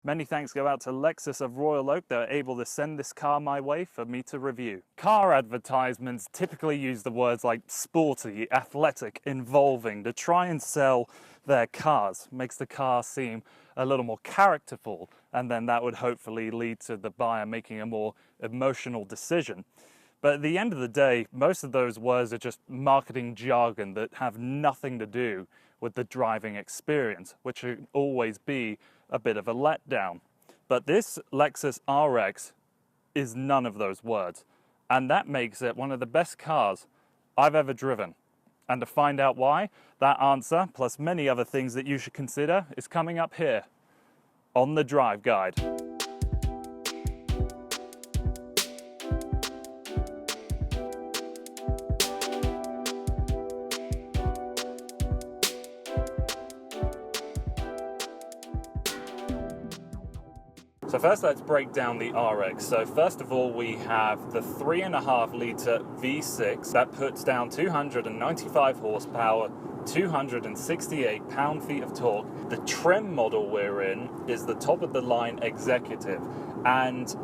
Many thanks go out to Lexus of Royal Oak that are able to send this car my way for me to review. Car advertisements typically use the words like sporty, athletic, involving to try and sell their cars. Makes the car seem a little more characterful, and then that would hopefully lead to the buyer making a more emotional decision. But at the end of the day, most of those words are just marketing jargon that have nothing to do with the driving experience, which should always be a bit of a letdown. But this Lexus RX is none of those words, and that makes it one of the best cars I've ever driven. And to find out why, that answer, plus many other things that you should consider, is coming up here on the Drive Guide. So first let's break down the RX. So first of all, we have the 3.5 litre V6 that puts down 295 horsepower, 268 pound-feet of torque. The trim model we're in is the top of the line executive, and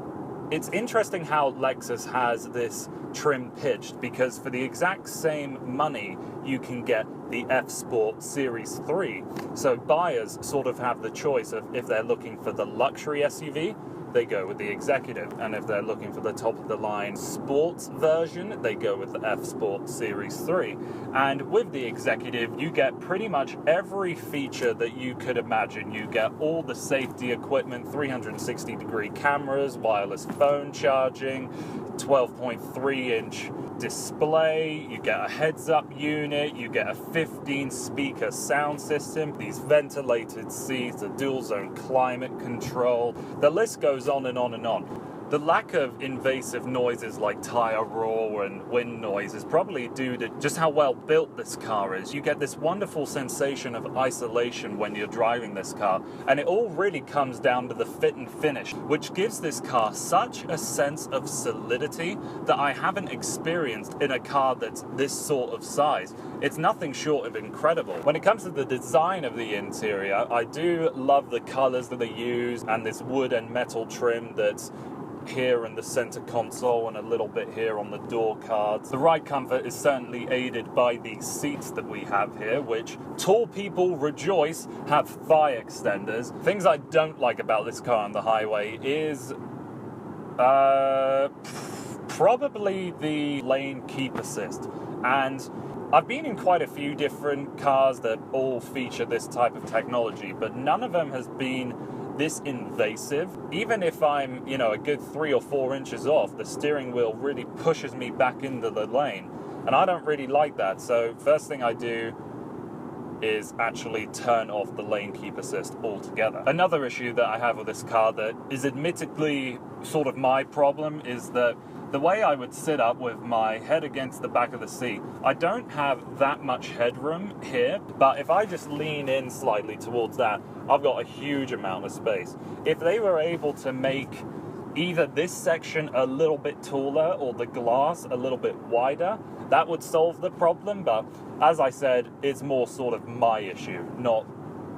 it's interesting how Lexus has this trim pitched, because for the exact same money you can get the F Sport Series 3. So buyers sort of have the choice of, if they're looking for the luxury SUV, they go with the executive, and if they're looking for the top of the line sports version, they go with the F Sport Series 3. And with the executive, you get pretty much every feature that you could imagine. You get all the safety equipment, 360-degree cameras, wireless phone charging, 12.3-inch display, you get a heads-up unit, you get a 15-speaker sound system, these ventilated seats, a dual-zone climate control. The list goes on and on and on. The lack of invasive noises like tire roar and wind noise is probably due to just how well built this car is. You get this wonderful sensation of isolation when you're driving this car, and it all really comes down to the fit and finish, which gives this car such a sense of solidity that I haven't experienced in a car that's this sort of size. It's nothing short of incredible. When it comes to the design of the interior, I do love the colors that they use and this wood and metal trim that's here in the center console and a little bit here on the door cards. The ride comfort is certainly aided by these seats that we have here, which tall people rejoice have thigh extenders. Things I don't like about this car on the highway is probably the lane keep assist. And I've been in quite a few different cars that all feature this type of technology, but none of them has been this invasive. Even if I'm, a good 3 or 4 inches off, the steering wheel really pushes me back into the lane, and I don't really like that. So first thing I do is actually turn off the lane keep assist altogether. Another issue that I have with this car that is admittedly sort of my problem is that the way I would sit up with my head against the back of the seat, I don't have that much headroom here, but if I just lean in slightly towards that, I've got a huge amount of space. If they were able to make either this section a little bit taller or the glass a little bit wider, that would solve the problem, but as I said, it's more sort of my issue, not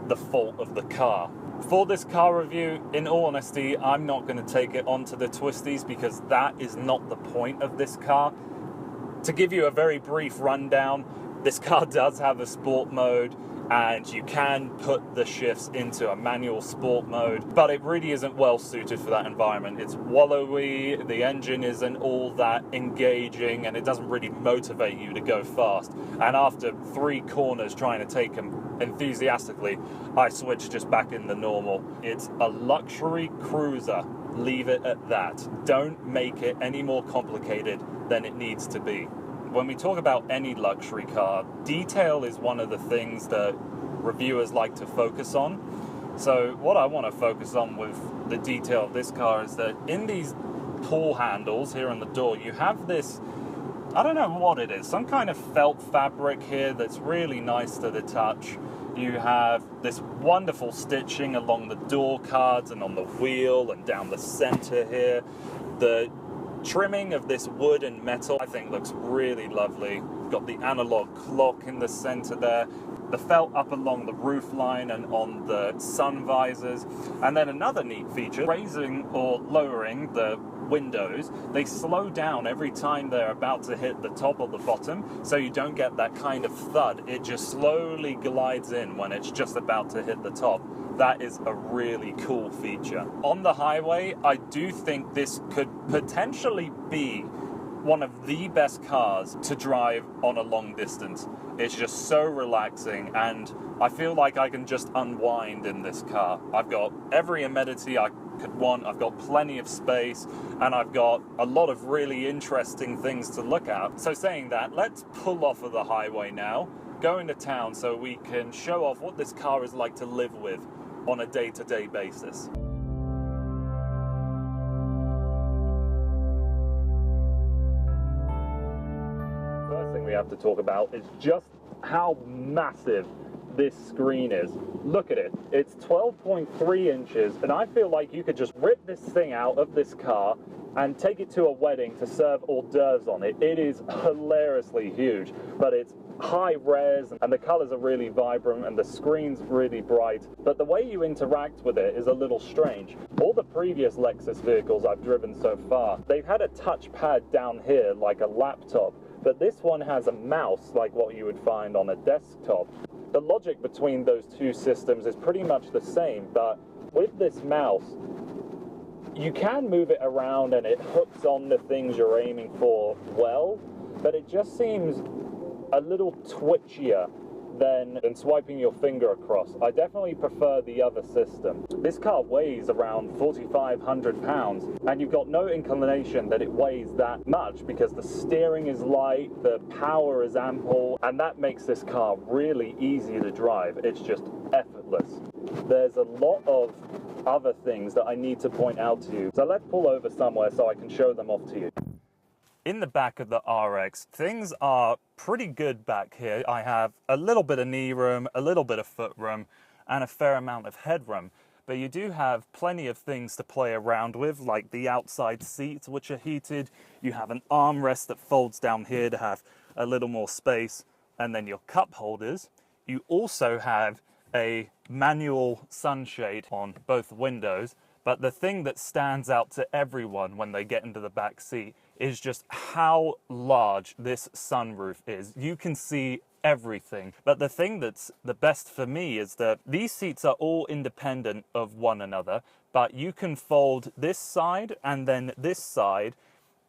the fault of the car. For this car review, in all honesty, I'm not going to take it onto the twisties because that is not the point of this car. To give you a very brief rundown, this car does have a sport mode, and you can put the shifts into a manual sport mode, but it really isn't well suited for that environment. It's wallowy, the engine isn't all that engaging, and it doesn't really motivate you to go fast. And after 3 corners trying to take them enthusiastically, I switched just back in the normal. It's a luxury cruiser. Leave it at that. Don't make it any more complicated than it needs to be. When we talk about any luxury car, detail is one of the things that reviewers like to focus on. So what I want to focus on with the detail of this car is that in these pull handles here on the door, you have this, I don't know what it is, some kind of felt fabric here that's really nice to the touch. You have this wonderful stitching along the door cards and on the wheel and down the center here. The trimming of this wood and metal I think looks really lovely. got the analog clock in the center there, the felt up along the roof line and on the sun visors. And then another neat feature, raising or lowering the windows, they slow down every time they're about to hit the top or the bottom, so you don't get that kind of thud. It just slowly glides in when it's just about to hit the top. That is a really cool feature. On the highway, I do think this could potentially be one of the best cars to drive on a long distance. It's just so relaxing, and I feel like I can just unwind in this car. I've got every amenity I could want, I've got plenty of space, and I've got a lot of really interesting things to look at. So saying that, let's pull off of the highway now, go into town so we can show off what this car is like to live with on a day-to-day basis. First thing we have to talk about is just how massive this screen is. Look at it. It's 12.3 inches, and I feel like you could just rip this thing out of this car and take it to a wedding to serve hors d'oeuvres on it. It is hilariously huge, but it's high res, and the colors are really vibrant, and the screen's really bright, but the way you interact with it is a little strange. All the previous Lexus vehicles I've driven so far, they've had a touchpad down here like a laptop, but this one has a mouse like what you would find on a desktop. The logic between those two systems is pretty much the same, but with this mouse, you can move it around and it hooks on the things you're aiming for well, but it just seems a little twitchier than swiping your finger across. I definitely prefer the other system. This car weighs around 4,500 pounds, and you've got no inclination that it weighs that much because the steering is light, the power is ample, and that makes this car really easy to drive. It's just effortless. There's a lot of other things that I need to point out to you, so let's pull over somewhere so I can show them off to you. In the back of the RX, things are pretty good back here. I have a little bit of knee room, a little bit of foot room, and a fair amount of headroom. But you do have plenty of things to play around with, like the outside seats, which are heated. You have an armrest that folds down here to have a little more space, and then your cup holders. You also have a manual sunshade on both windows, but the thing that stands out to everyone when they get into the back seat is just how large this sunroof is. You can see everything. But the thing that's the best for me is that these seats are all independent of one another, but you can fold this side and then this side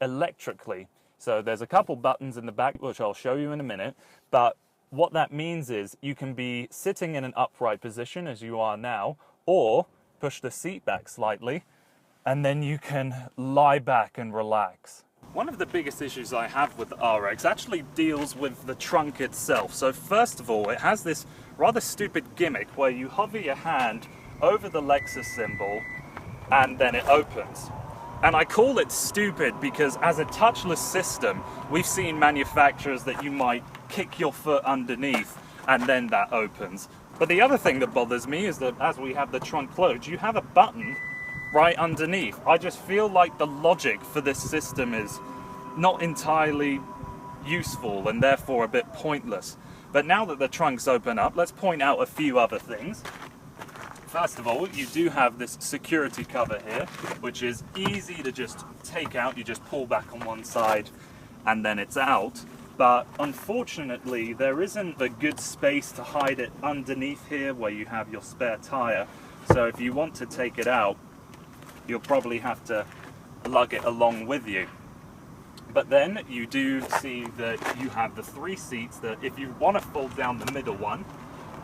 electrically. So there's a couple buttons in the back, which I'll show you in a minute, but what that means is you can be sitting in an upright position as you are now, or push the seat back slightly, and then you can lie back and relax. One of the biggest issues I have with the RX actually deals with the trunk itself. So first of all, it has this rather stupid gimmick where you hover your hand over the Lexus symbol and then it opens. And I call it stupid because as a touchless system, we've seen manufacturers that you might kick your foot underneath and then that opens. But the other thing that bothers me is that as we have the trunk closed, you have a button right underneath. I just feel like the logic for this system is not entirely useful and therefore a bit pointless. But now that the trunks open up, let's point out a few other things. First of all, you do have this security cover here, which is easy to just take out. You just pull back on one side and then it's out. But unfortunately, there isn't a good space to hide it underneath here where you have your spare tire. So if you want to take it out, you'll probably have to lug it along with you. But then you do see that you have the three seats that if you want to fold down the middle one,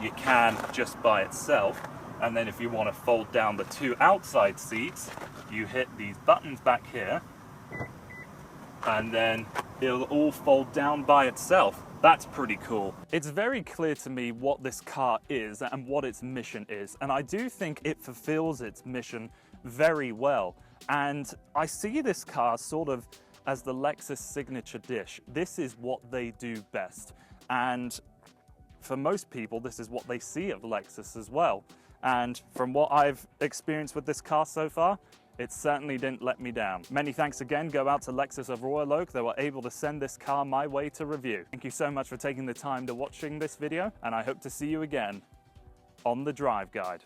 you can just by itself. And then if you want to fold down the two outside seats, you hit these buttons back here, and then it'll all fold down by itself. That's pretty cool. It's very clear to me what this car is and what its mission is, and I do think it fulfills its mission very well. And I see this car sort of as the Lexus signature dish. This is what they do best. And for most people, this is what they see of Lexus as well. And from what I've experienced with this car so far, it certainly didn't let me down. Many thanks again go out to Lexus of Royal Oak that were able to send this car my way to review. Thank you so much for taking the time to watching this video, and I hope to see you again on The Drive Guide.